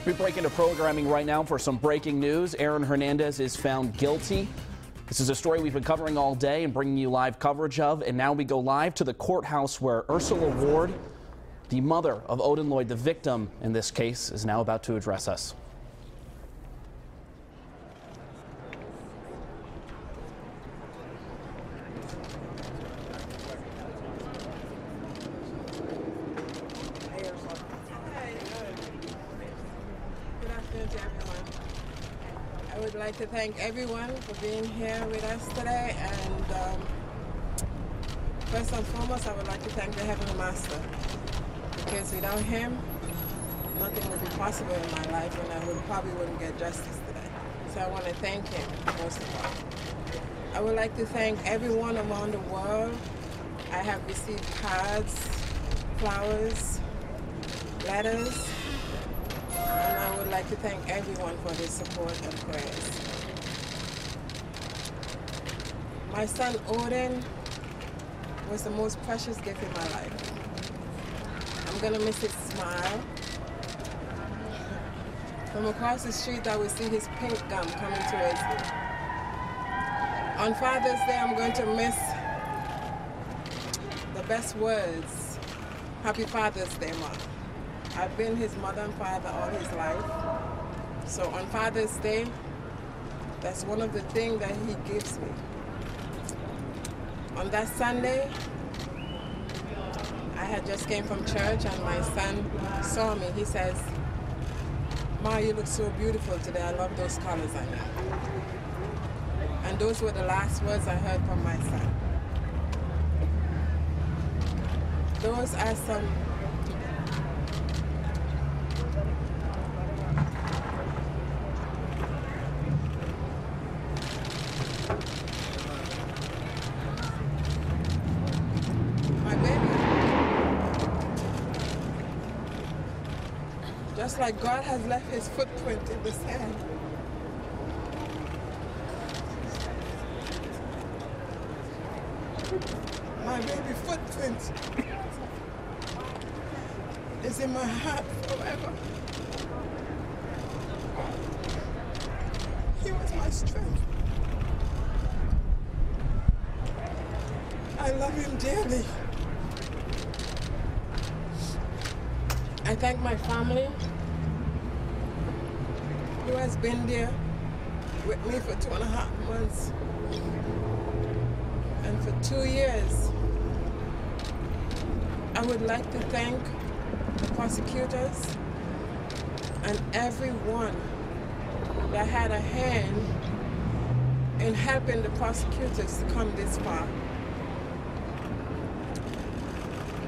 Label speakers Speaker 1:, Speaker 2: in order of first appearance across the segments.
Speaker 1: We break into programming right now for some breaking news. Aaron Hernandez is found guilty. This is a story we've been covering all day and bringing you live coverage of. And now we go live to the courthouse where Ursula Ward, the mother of Odin Lloyd, the victim in this case, is now about to address us.
Speaker 2: To everyone. I would like to thank everyone for being here with us today, and first and foremost I would like to thank the Heavenly Master, because without him nothing would be possible in my life and I probably wouldn't get justice today. So I want to thank him most of all. I would like to thank everyone around the world. I have received cards, flowers, letters, and I would like to thank everyone for their support and prayers. My son Odin was the most precious gift in my life. I'm gonna miss his smile. From across the street I would see his pink gum coming towards me. On Father's Day I'm going to miss the best words. Happy Father's Day, Mom. I've been his mother and father all his life. So on Father's Day, that's one of the things that he gives me. On that Sunday, I had just came from church and my son saw me. He says, "Ma, you look so beautiful today. I love those colors on you." And those were the last words I heard from my son. Those are some just like God has left his footprint in the sand. My baby footprint is in my heart forever. He was my strength. I love him dearly. I thank my family who has been there with me for 2.5 months. And for 2 years, I would like to thank the prosecutors and everyone that had a hand in helping the prosecutors to come this far.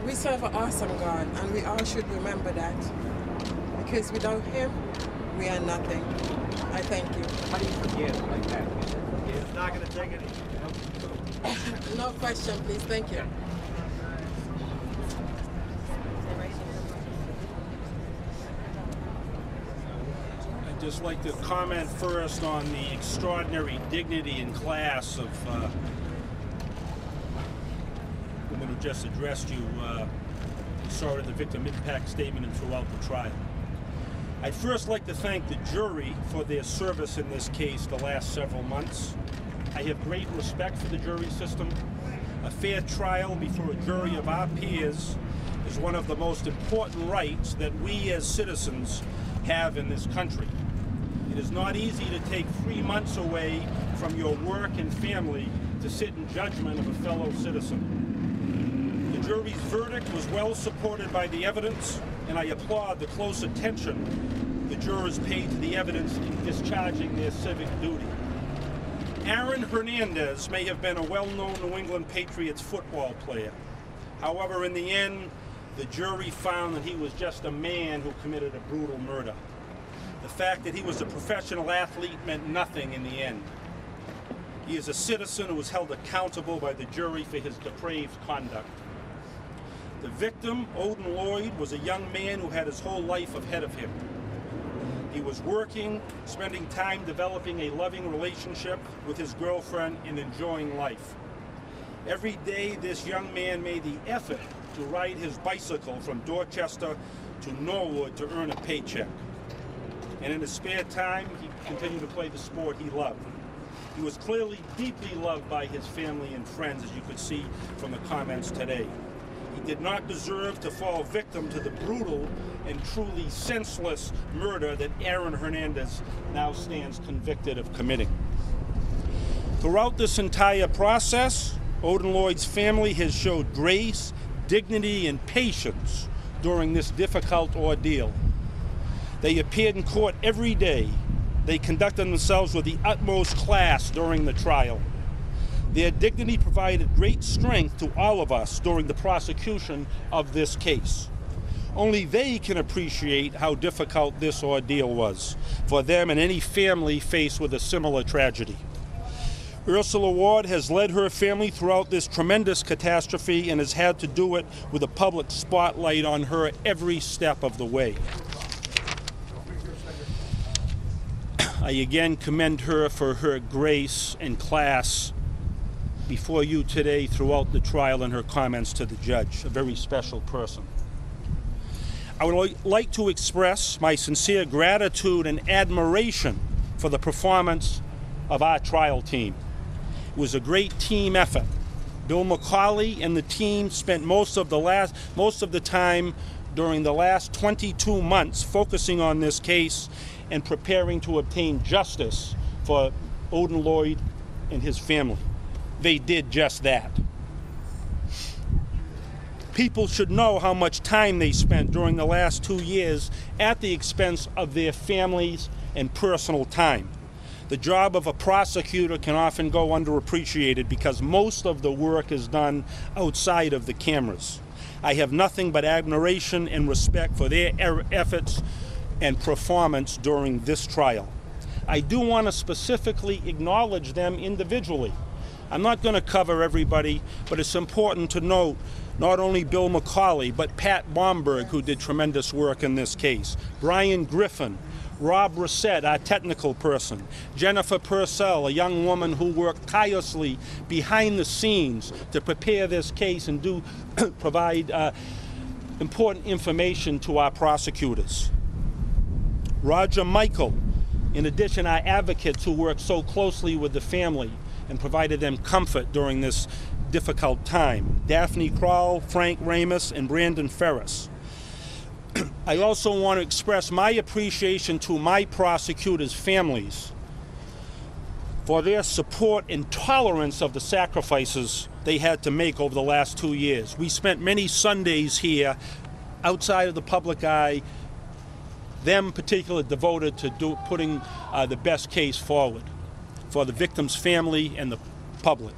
Speaker 2: We serve an awesome God, and we all should remember that. Because without him, we are nothing. I thank you.
Speaker 3: How do you forgive like that? It's not going to take any.
Speaker 2: No question, please. Thank you.
Speaker 4: I'd just like to comment first on the extraordinary dignity and class of the woman who just addressed you. You saw it in the victim impact statement and throughout the trial. I'd first like to thank the jury for their service in this case the last several months. I have great respect for the jury system. A fair trial before a jury of our peers is one of the most important rights that we as citizens have in this country. It is not easy to take 3 months away from your work and family to sit in judgment of a fellow citizen. The jury's verdict was well supported by the evidence, and I applaud the close attention the jurors paid to the evidence in discharging their civic duty. Aaron Hernandez may have been a well-known New England Patriots football player. However, in the end, the jury found that he was just a man who committed a brutal murder. The fact that he was a professional athlete meant nothing in the end. He is a citizen who was held accountable by the jury for his depraved conduct. The victim, Odin Lloyd, was a young man who had his whole life ahead of him. He was working, spending time developing a loving relationship with his girlfriend and enjoying life. Every day, this young man made the effort to ride his bicycle from Dorchester to Norwood to earn a paycheck. and in his spare time, he continued to play the sport he loved. He was clearly deeply loved by his family and friends, as you could see from the comments today. He did not deserve to fall victim to the brutal and truly senseless murder that Aaron Hernandez now stands convicted of committing. Throughout this entire process, Odin Lloyd's family has showed grace, dignity, and patience during this difficult ordeal. They appeared in court every day. They conducted themselves with the utmost class during the trial. Their dignity provided great strength to all of us during the prosecution of this case. Only they can appreciate how difficult this ordeal was for them and any family faced with a similar tragedy. Ursula Ward has led her family throughout this tremendous catastrophe and has had to do it with a public spotlight on her every step of the way. I again commend her for her grace and class before you today throughout the trial and her comments to the judge, a very special person. I would like to express my sincere gratitude and admiration for the performance of our trial team. It was a great team effort. Bill McCauley and the team spent most of the time during the last 22 months focusing on this case and preparing to obtain justice for Odin Lloyd and his family. They did just that. People should know how much time they spent during the last 2 years at the expense of their families and personal time. The job of a prosecutor can often go underappreciated because most of the work is done outside of the cameras. I have nothing but admiration and respect for their efforts and performance during this trial. I do want to specifically acknowledge them individually. I'm not going to cover everybody, but it's important to note not only Bill McCauley, but Pat Bomberg, who did tremendous work in this case, Brian Griffin, Rob Brissett, our technical person, Jennifer Purcell, a young woman who worked tirelessly behind the scenes to prepare this case and provide important information to our prosecutors. Roger Michael, in addition, our advocates who worked so closely with the family and provided them comfort during this difficult time. Daphne Kroll, Frank Ramus, and Brandon Ferris. I also want to express my appreciation to my prosecutors' families for their support and tolerance of the sacrifices they had to make over the last 2 years. We spent many Sundays here outside of the public eye, them particularly devoted to putting the best case forward for the victim's family and the public.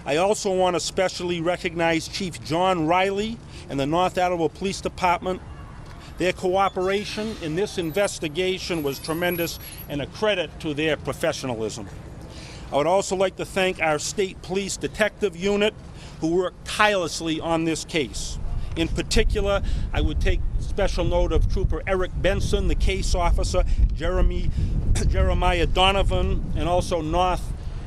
Speaker 4: I also want to especially recognize Chief John Riley and the North Attleboro Police Department. Their cooperation in this investigation was tremendous and a credit to their professionalism. I would also like to thank our State Police Detective Unit who worked tirelessly on this case. In particular, I would take special note of Trooper Eric Benson, the case officer, Jeremiah Donovan, and also North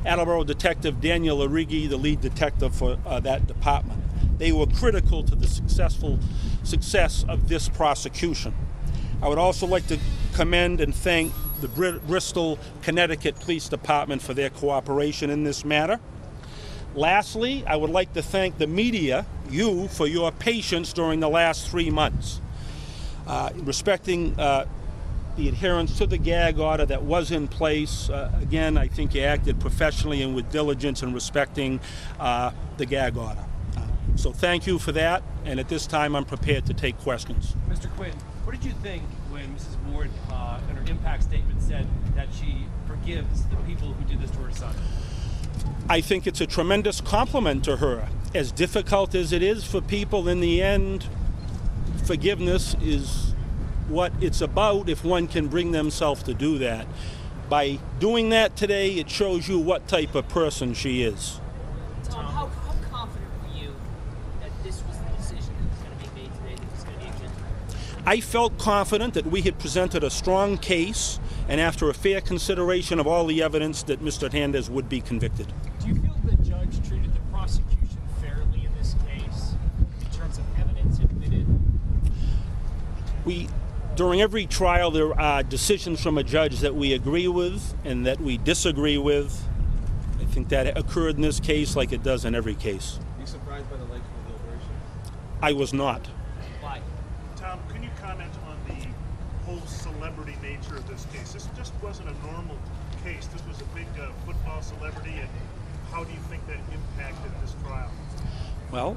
Speaker 4: Attleboro Detective Daniel Arrighi, the lead detective for that department. They were critical to the successful success of this prosecution. I would also like to commend and thank the Bristol, Connecticut Police Department for their cooperation in this matter. Lastly, I would like to thank the media, you, for your patience during the last 3 months. Respecting the adherence to the gag order that was in place, again, I think you acted professionally and with diligence in respecting the gag order. So thank you for that, and at this time I'm prepared to take questions.
Speaker 5: Mr. Quinn, what did you think when Mrs. Ward in her impact statement said that she forgives the people who did this to her son?
Speaker 4: I think it's a tremendous compliment to her. As difficult as it is for people, in the end, forgiveness is what it's about if one can bring themselves to do that. By doing that today, it shows you what type of person she is.
Speaker 6: Tom, how confident were you that this was the decision that was going to be made today, that was going to be a good?
Speaker 4: I felt confident that we had presented a strong case, and after a fair consideration of all the evidence, that Mr. Hernandez would be convicted.
Speaker 5: Do you feel the judge treated the prosecution fairly in this case in terms of evidence admitted?
Speaker 4: We During every trial, there are decisions from a judge that we agree with and that we disagree with. I think that occurred in this case like it does in every case.
Speaker 3: Are you surprised by the length of the deliberation?
Speaker 4: I was not.
Speaker 6: Why?
Speaker 7: Tom, can you comment on the whole celebrity nature of this case? This just wasn't a normal case. This was a big football celebrity, and how do you think that impacted this trial?
Speaker 4: Well,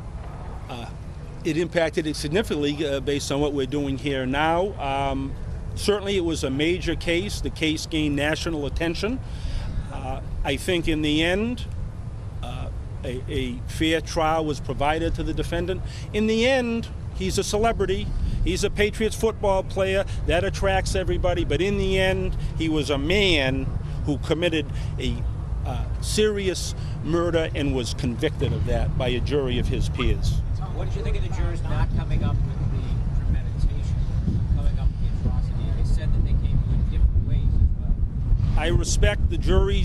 Speaker 4: it impacted it significantly based on what we're doing here now. Certainly it was a major case. The case gained national attention. I think in the end, a fair trial was provided to the defendant. In the end, he's a celebrity. He's a Patriots football player. That attracts everybody. But in the end, he was a man who committed a serious murder and was convicted of that by a jury of his peers.
Speaker 6: What did you think of the jurors not coming up with the premeditation, coming up with the atrocity? They said that they came to it in different ways as well.
Speaker 4: I respect the jury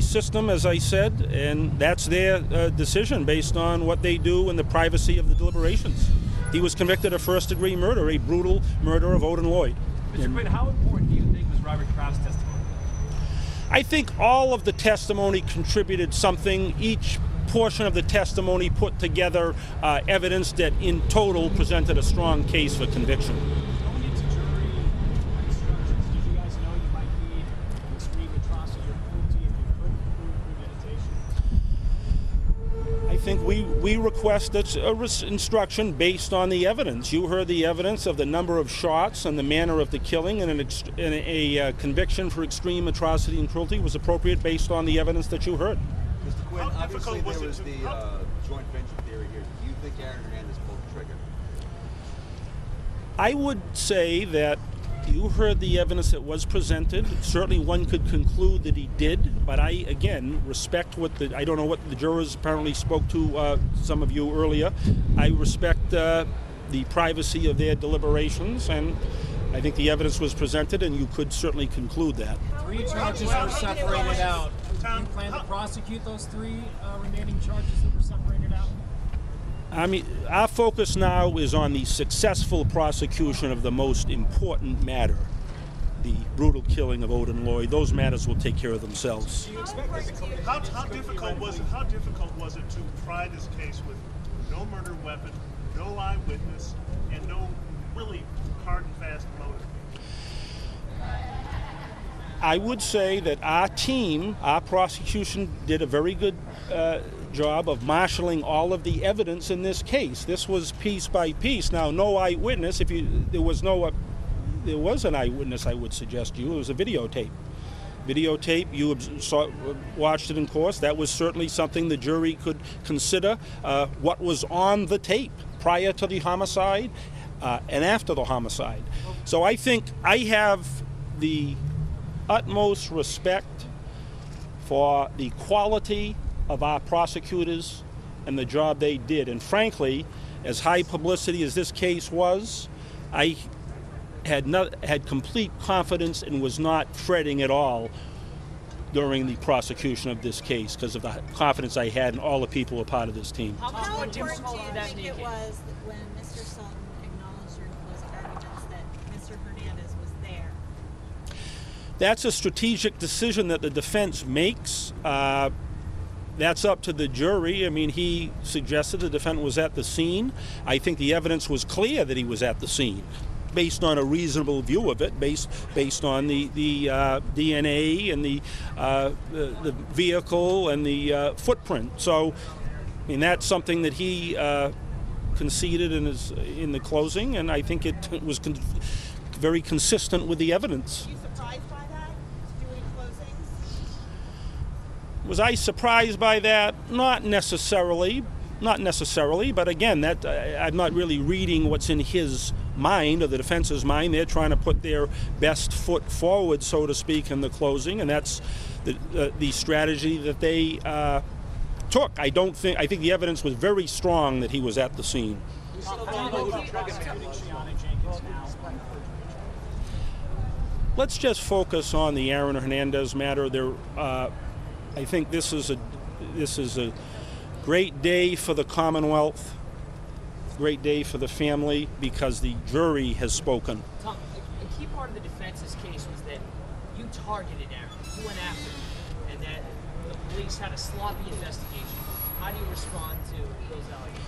Speaker 4: system, as I said, and that's their decision based on what they do in the privacy of the deliberations. He was convicted of first-degree murder, a brutal murder of Odin Lloyd.
Speaker 5: Mr. Quinn, how important do you think was Robert Kraft's testimony?
Speaker 4: I think all of the testimony contributed something. Each portion of the testimony put together evidence that in total presented a strong case for conviction.
Speaker 8: Going into jury instructions, did you guys know you might need an extreme atrocity or cruelty if you couldn't prove premeditation?
Speaker 4: I think we requested a instruction based on the evidence. You heard the evidence of the number of shots and the manner of the killing, and a conviction for extreme atrocity and cruelty was appropriate based on the evidence that you heard.
Speaker 3: Mr. Quinn,
Speaker 7: How
Speaker 3: obviously
Speaker 7: difficult was
Speaker 3: there was
Speaker 7: it
Speaker 3: the
Speaker 7: to-
Speaker 3: joint venture theory here. Do you think Aaron Hernandez pulled the trigger?
Speaker 4: I would say that you heard the evidence that was presented. Certainly one could conclude that he did, but I, again, respect I don't know what the jurors apparently spoke to some of you earlier. I respect the privacy of their deliberations, and I think the evidence was presented, and you could certainly conclude that.
Speaker 8: 3 charges were separated out. Do you
Speaker 7: Tom,
Speaker 8: plan to prosecute those 3 remaining charges that were separated out?
Speaker 4: I mean, our focus now is on the successful prosecution of the most important matter, the brutal killing of Odin Lloyd. Those matters will take care of themselves.
Speaker 8: Do you expect this to come to
Speaker 7: How difficult was it to try this case with no murder weapon, no eyewitness, and no really hard and fast motive?
Speaker 4: I would say that our team, our prosecution, did a very good job of marshaling all of the evidence in this case. This was piece by piece. Now, no eyewitness. There was an eyewitness, I would suggest to you. It was a videotape. Videotape. You watched it in course. That was certainly something the jury could consider. What was on the tape prior to the homicide and after the homicide. So I think I have the utmost respect for the quality of our prosecutors and the job they did. And frankly, as high publicity as this case was, I had complete confidence and was not fretting at all during the prosecution of this case because of the confidence I had in all the people who were part of this team.
Speaker 9: How important do you think it was when Mr. Sultan acknowledged during closing arguments that Mr. Hernandez was there?
Speaker 4: That's a strategic decision that the defense makes. That's up to the jury. I mean, he suggested the defendant was at the scene. I think the evidence was clear that he was at the scene, based on a reasonable view of it, based on the DNA and the vehicle and the footprint. So, I mean, that's something that he conceded in the closing, and I think it was very consistent with the evidence.
Speaker 9: Were you surprised by that, doing closings?
Speaker 4: Was I surprised by that? Not necessarily, but again, I'm not really reading what's in his mind or the defense's mind. They're trying to put their best foot forward, so to speak, in the closing, and that's the strategy that they took. I think the evidence was very strong that he was at the scene. Let's just focus on the Aaron Hernandez matter. I think this is a great day for the Commonwealth. great day for the family because the jury has spoken.
Speaker 6: Tom, a key part of the defense's case was that you targeted Aaron, you went after him, and that the police had a sloppy investigation. How do you respond to those allegations?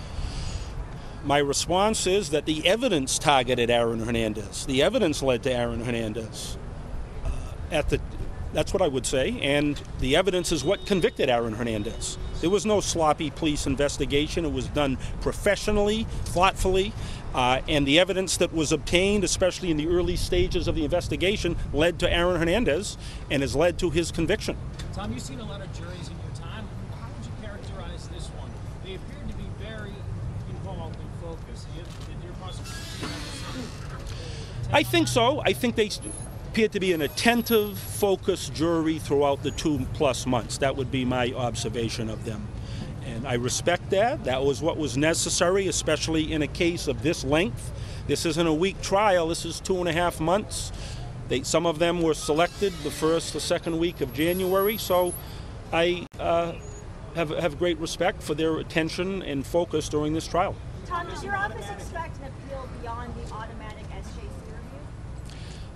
Speaker 4: My response is that the evidence targeted Aaron Hernandez. The evidence led to Aaron Hernandez. That's what I would say, and the evidence is what convicted Aaron Hernandez. There was no sloppy police investigation. It was done professionally, thoughtfully, and the evidence that was obtained, especially in the early stages of the investigation, led to Aaron Hernandez and has led to his conviction.
Speaker 8: Tom, you've seen a lot of juries in your time. How would you characterize this one? They appeared to be very involved and focused. Did your prosecution have the same?
Speaker 4: I think so. I think they appeared to be an attentive, focused jury throughout the 2+ months. That would be my observation of them. And I respect that. That was what was necessary, especially in a case of this length. This isn't a week trial. This is 2.5 months. Some of them were selected the first or second week of January, so I have great respect for their attention and focus during this trial.
Speaker 9: Tom, does your office expect an appeal beyond the automatic SJC review?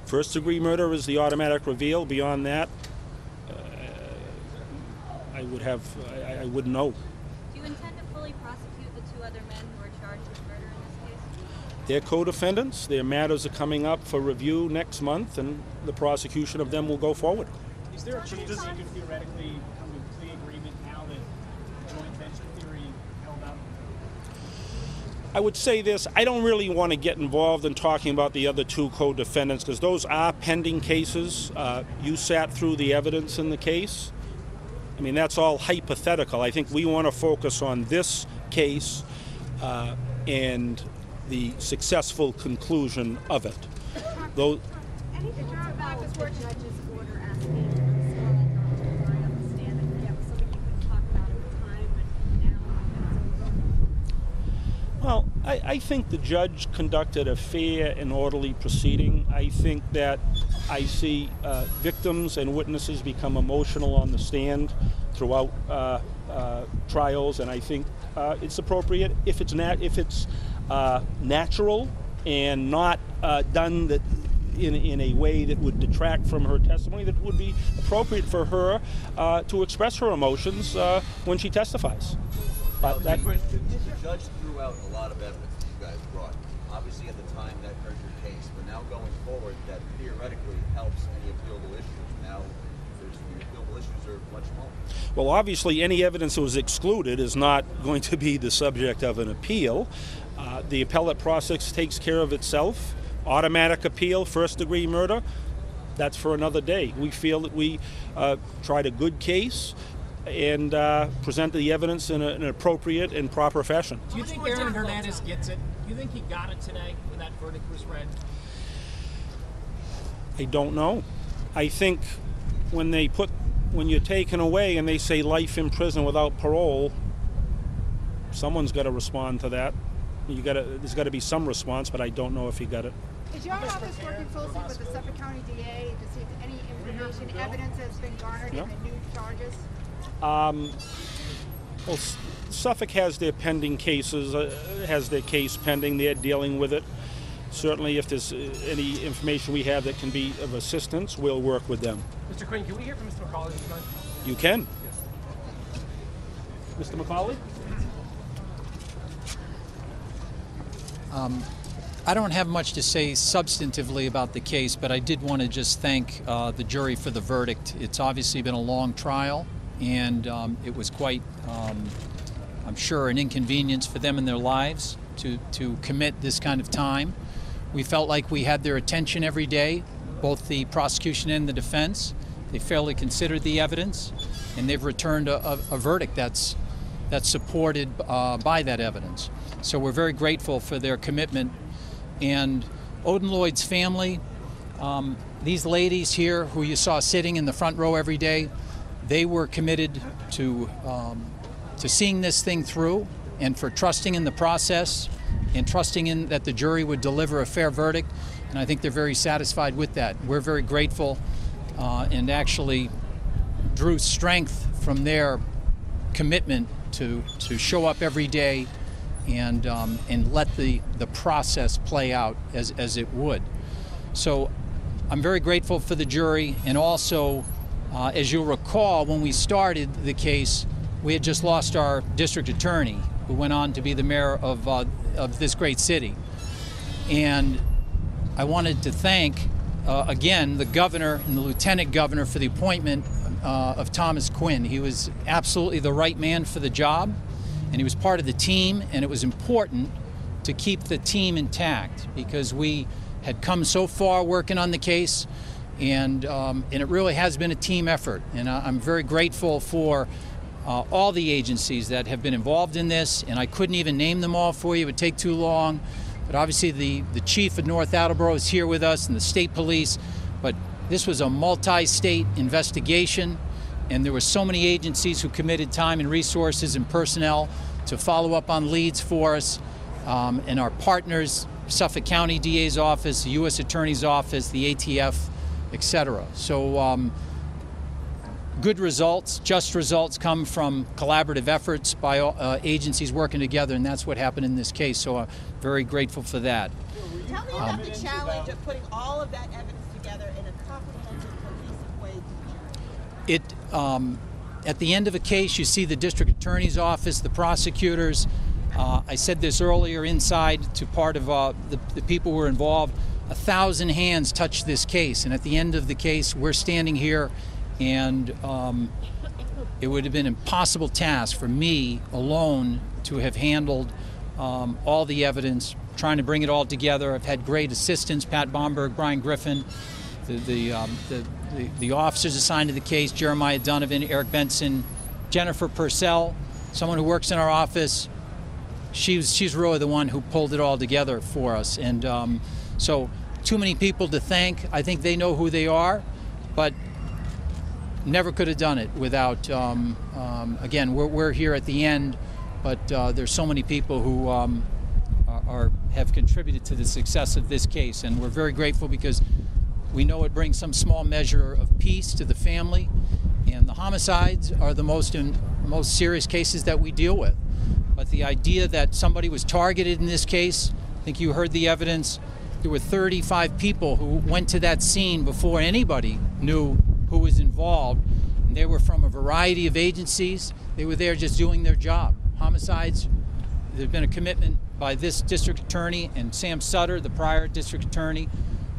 Speaker 4: First-degree murder is the automatic reveal. Beyond that, I wouldn't know.
Speaker 9: Do you intend to fully prosecute the 2 other men who are charged with murder in this case?
Speaker 4: They're co-defendants. Their matters are coming up for review next month, and the prosecution of them will go forward.
Speaker 8: Is there a chance that you could theoretically come to a plea agreement now that the joint venture theory held up?
Speaker 4: I would say this, I don't really want to get involved in talking about the other 2 co-defendants because those are pending cases. You sat through the evidence in the case. I mean, that's all hypothetical. I think we want to focus on this case and the successful conclusion of it. Though,
Speaker 9: Anything about the court judge's order asking Scarlett not to worry on the stand and that was something you could talk about at the time, but now it's over?
Speaker 4: well, I think the judge conducted a fair and orderly proceeding. I think that I see victims and witnesses become emotional on the stand throughout trials, and I think it's appropriate if it's natural and not done in a way that would detract from her testimony, that would be appropriate for her to express her emotions when she testifies.
Speaker 3: The judge threw out a lot of evidence that you guys brought. Obviously, at the time, that hurt your case, but now going forward, that theoretically helps any appealable issues. Now, the appealable issues are much smaller.
Speaker 4: Well, obviously, any evidence that was excluded is not going to be the subject of an appeal. The appellate process takes care of itself. Automatic appeal, first-degree murder, that's for another day. We feel that we tried a good case and presented the evidence in an appropriate and proper fashion.
Speaker 8: Do you think Aaron Hernandez gets it? Do you think he got it today when that verdict was read?
Speaker 4: I don't know. I think when you're taken away and they say life in prison without parole, someone's got to respond to that. There's got to be some response, but I don't know if he got it.
Speaker 10: Is your office working closely with the Suffolk County DA to see if any information, evidence has been garnered in the new charges?
Speaker 4: Well, Suffolk has their pending cases, has their case pending. They're dealing with it. Certainly, if there's any information we have that can be of assistance, we'll work with them.
Speaker 5: Mr. Quinn, can we hear from Mr. McCauley this time?
Speaker 4: You can. Yes. Mr. McCauley?
Speaker 11: I don't have much to say substantively about the case, but I did want to just thank the jury for the verdict. It's obviously been a long trial, and it was quite, I'm sure, an inconvenience for them in their lives to commit this kind of time. We felt like we had their attention every day, both the prosecution and the defense. They fairly considered the evidence, and they've returned a verdict that's supported by that evidence. So we're very grateful for their commitment. And Odin Lloyd's family, these ladies here who you saw sitting in the front row every day, they were committed to seeing this thing through and for trusting in the process and trusting in that the jury would deliver a fair verdict. And I think they're very satisfied with that. We're very grateful and actually drew strength from their commitment to show up every day and let the process play out as it would. So I'm very grateful for the jury, and also, as you'll recall, when we started the case, we had just lost our district attorney, who went on to be the mayor of this great city. And I wanted to thank, again, the governor and the lieutenant governor for the appointment of Thomas Quinn. He was absolutely the right man for the job, and he was part of the team, and it was important to keep the team intact because we had come so far working on the case, and it really has been a team effort. And I'm very grateful for all the agencies that have been involved in this, and I couldn't even name them all for you. It would take too long. But obviously the chief of North Attleboro is here with us, and the state police. But this was a multi-state investigation, and there were so many agencies who committed time and resources and personnel to follow up on leads for us, and our partners, Suffolk County DA's office, the U.S. Attorney's office, the ATF, etc. So good results, just results come from collaborative efforts by agencies working together, and that's what happened in this case. So I'm very grateful for that.
Speaker 12: Tell me about the challenge of putting all of that evidence together in a comprehensive, cohesive way to the jury.
Speaker 11: At the end of a case, you see the district attorney's office, the prosecutors. I said this earlier inside to part of the people who were involved. 1,000 hands touched this case, and at the end of the case, we're standing here, and it would have been an impossible task for me alone to have handled all the evidence, trying to bring it all together. I've had great assistants, Pat Bomberg, Brian Griffin, the officers assigned to the case, Jeremiah Donovan, Eric Benson, Jennifer Purcell, someone who works in our office. She's really the one who pulled it all together for us. And so too many people to thank. I think they know who they are, but never could have done it without, again, we're here at the end, but there's so many people who have contributed to the success of this case, and we're very grateful because we know it brings some small measure of peace to the family, and the homicides are the most serious cases that we deal with. But the idea that somebody was targeted in this case, I think you heard the evidence, there were 35 people who went to that scene before anybody knew who was involved, and they were from a variety of agencies. They were there just doing their job. Homicides, there's been a commitment by this district attorney and Sam Sutter, the prior district attorney,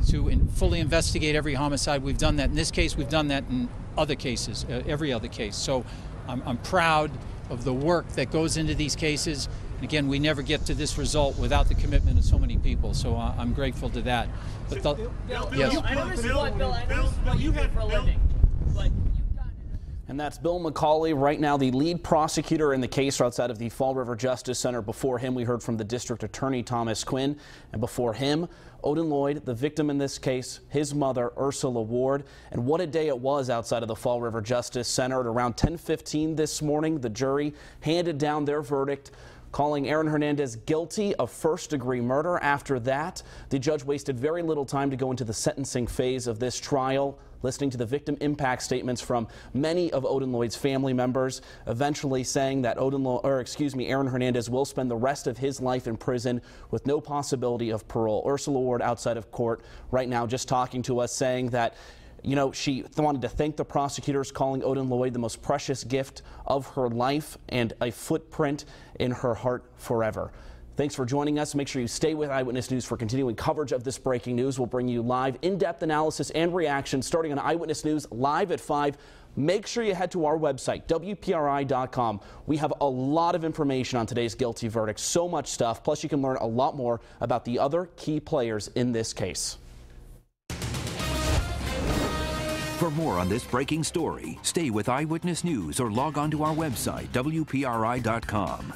Speaker 11: to fully investigate every homicide. We've done that in this case. We've done that in other cases, every other case. So I'm proud of the work that goes into these cases. And again, we never get to this result without the commitment of so many people. So I'm grateful to that. But
Speaker 6: Bill, I know this is what you do for a living, but
Speaker 1: and that's Bill McCauley, right now the lead prosecutor in the case outside of the Fall River Justice Center. Before him, we heard from the district attorney, Thomas Quinn, and before him, Odin Lloyd, the victim in this case, his mother, Ursula Ward. And what a day it was outside of the Fall River Justice Center. At around 10:15 this morning, the jury handed down their verdict, calling Aaron Hernandez guilty of first-degree murder. After that, the judge wasted very little time to go into the sentencing phase of this trial, listening to the victim impact statements from many of Odin Lloyd's family members, eventually saying that Aaron Hernandez will spend the rest of his life in prison with no possibility of parole. Ursula Ward outside of court right now just talking to us, saying that she wanted to thank the prosecutors, calling Odin Lloyd the most precious gift of her life and a footprint in her heart forever. Thanks for joining us. Make sure you stay with Eyewitness News for continuing coverage of this breaking news. We'll bring you live, in-depth analysis and reactions starting on Eyewitness News live at 5. Make sure you head to our website, WPRI.com. We have a lot of information on today's guilty verdict, so much stuff. Plus, you can learn a lot more about the other key players in this case.
Speaker 13: For more on this breaking story, stay with Eyewitness News or log on to our website, WPRI.com.